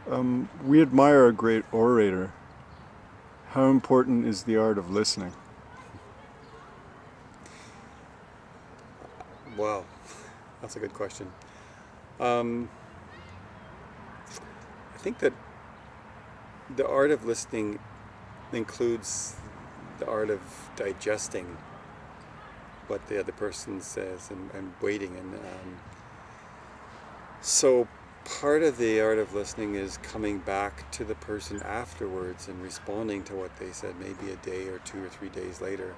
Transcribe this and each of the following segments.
We admire a great orator. How important is the art of listening? Wow, that's a good question. Um, I think that the art of listening includes the art of digesting what the other person says and waiting. So part of the art of listening is coming back to the person afterwards and responding to what they said, maybe a day or 2 or 3 days later.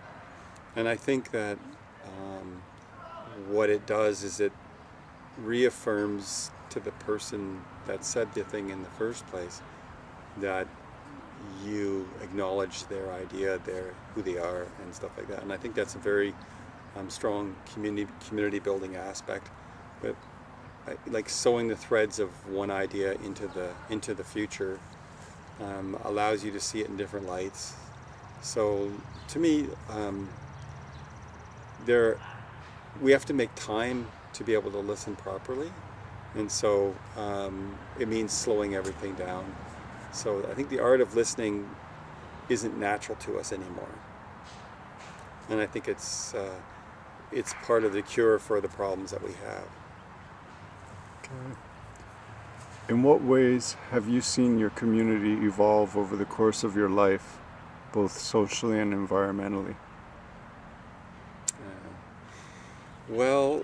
And I think that um, what it does is it reaffirms to the person that said the thing in the first place that you acknowledge their idea, their who they are, and stuff like that. And I think that's a very strong community building aspect. But like sewing the threads of one idea into the future allows you to see it in different lights. So to me, there we have to make time to be able to listen properly, and so it means slowing everything down. So I think the art of listening isn't natural to us anymore, and I think it's part of the cure for the problems that we have. Okay. In what ways have you seen your community evolve over the course of your life, both socially and environmentally? Well,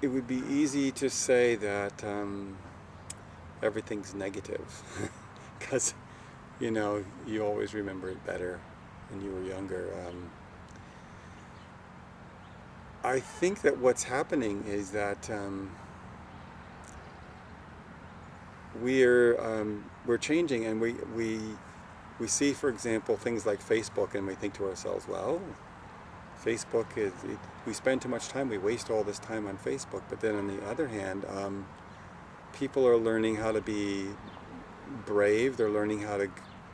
it would be easy to say that everything's negative because you always remember it better when you were younger. I think that what's happening is that we're changing, and we see, for example, things like Facebook, and we think to ourselves, well, Facebook we spend too much time, we waste all this time on Facebook. But then on the other hand, people are learning how to be brave. They're learning how to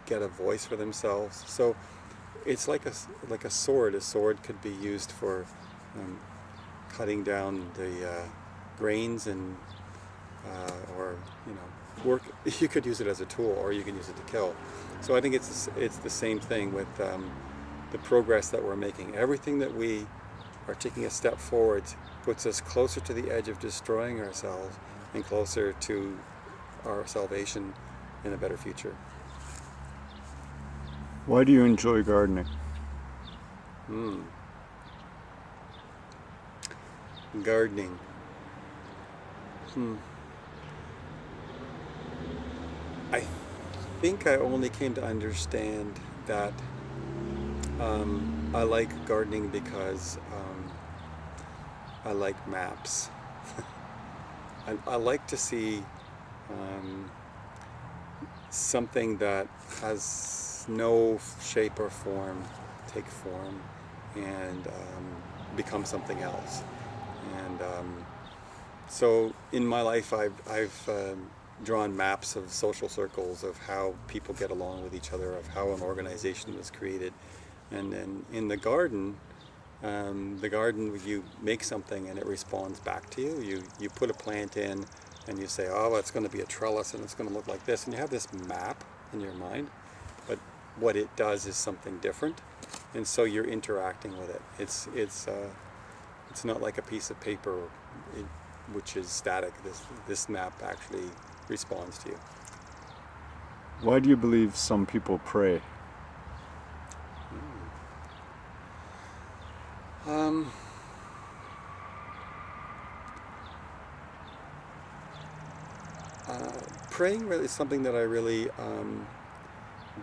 get a voice for themselves. So it's like a sword. A sword could be used for cutting down the grains and or work. You could use it as a tool, or you can use it to kill. So I think it's the same thing with the progress that we're making. Everything that we are taking a step forward puts us closer to the edge of destroying ourselves and closer to our salvation in a better future. Why do you enjoy gardening? Hmm. Gardening. Hmm. I think I only came to understand that I like gardening because I like maps. I like to see um, something that has no shape or form take form and become something else. And so in my life, I've drawn maps of social circles, of how people get along with each other, of how an organization was created. And then in the garden, you make something and it responds back to you. You put a plant in and you say, oh, well, it's going to be a trellis and it's going to look like this. And you have this map in your mind, but what it does is something different. And so you're interacting with it. It's not like a piece of paper which is static. This map actually responds to you. Why do you believe some people pray? Um, Praying really is something that I really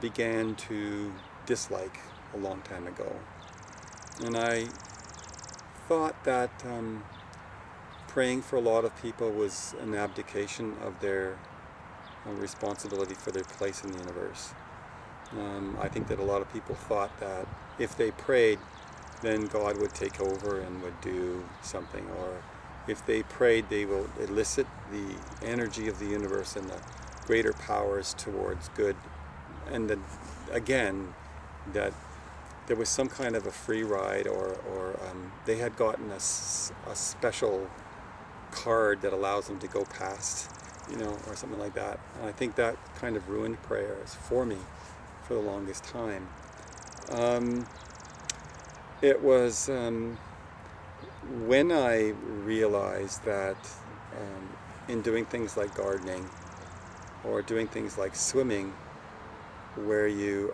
began to dislike a long time ago. And I thought that praying for a lot of people was an abdication of their responsibility for their place in the universe. I think that a lot of people thought that if they prayed, then God would take over and would do something, or if they prayed, they will elicit the energy of the universe and the greater powers towards good. And then again, that there was some kind of a free ride, or they had gotten a special card that allows them to go past or something like that. And I think that kind of ruined prayers for me for the longest time. It was when I realized that in doing things like gardening or doing things like swimming, where you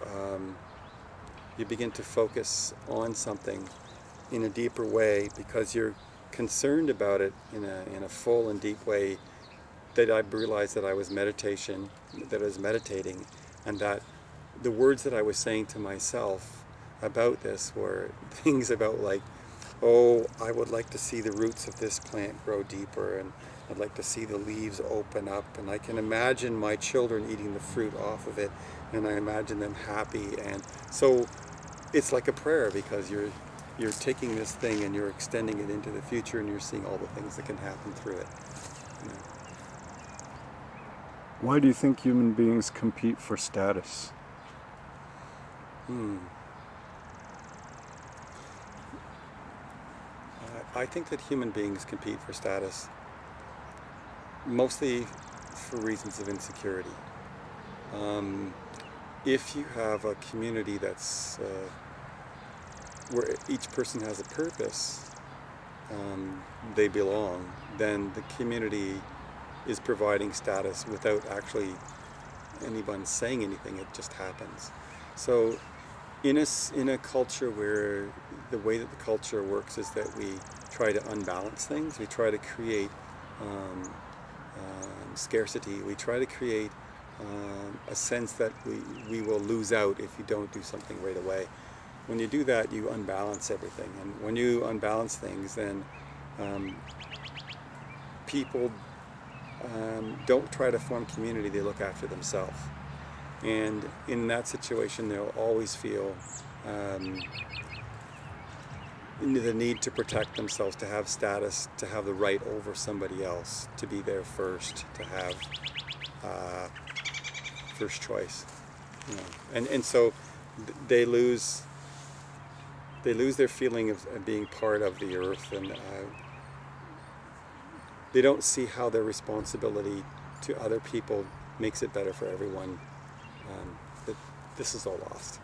begin to focus on something in a deeper way because you're concerned about it in a full and deep way, that I realized that I was meditating, and that the words that I was saying to myself about this were things about like, oh, I would like to see the roots of this plant grow deeper, and I'd like to see the leaves open up, and I can imagine my children eating the fruit off of it, and I imagine them happy. And so it's like a prayer, because you're taking this thing and you're extending it into the future, and you're seeing all the things that can happen through it. Why do you think human beings compete for status? I think that human beings compete for status mostly for reasons of insecurity. If you have a community that's where each person has a purpose, they belong, then the community is providing status without actually anyone saying anything. It just happens. So in a culture where the way that the culture works is that we try to unbalance things, we try to create scarcity, we try to create a sense that we will lose out if you don't do something right away. When you do that, you unbalance everything, and when you unbalance things, then people don't try to form community, they look after themselves. And in that situation, they'll always feel the need to protect themselves, to have status, to have the right over somebody else, to be there first, to have first choice. And so they lose their feeling of being part of the earth, and they don't see how their responsibility to other people makes it better for everyone. This is all lost.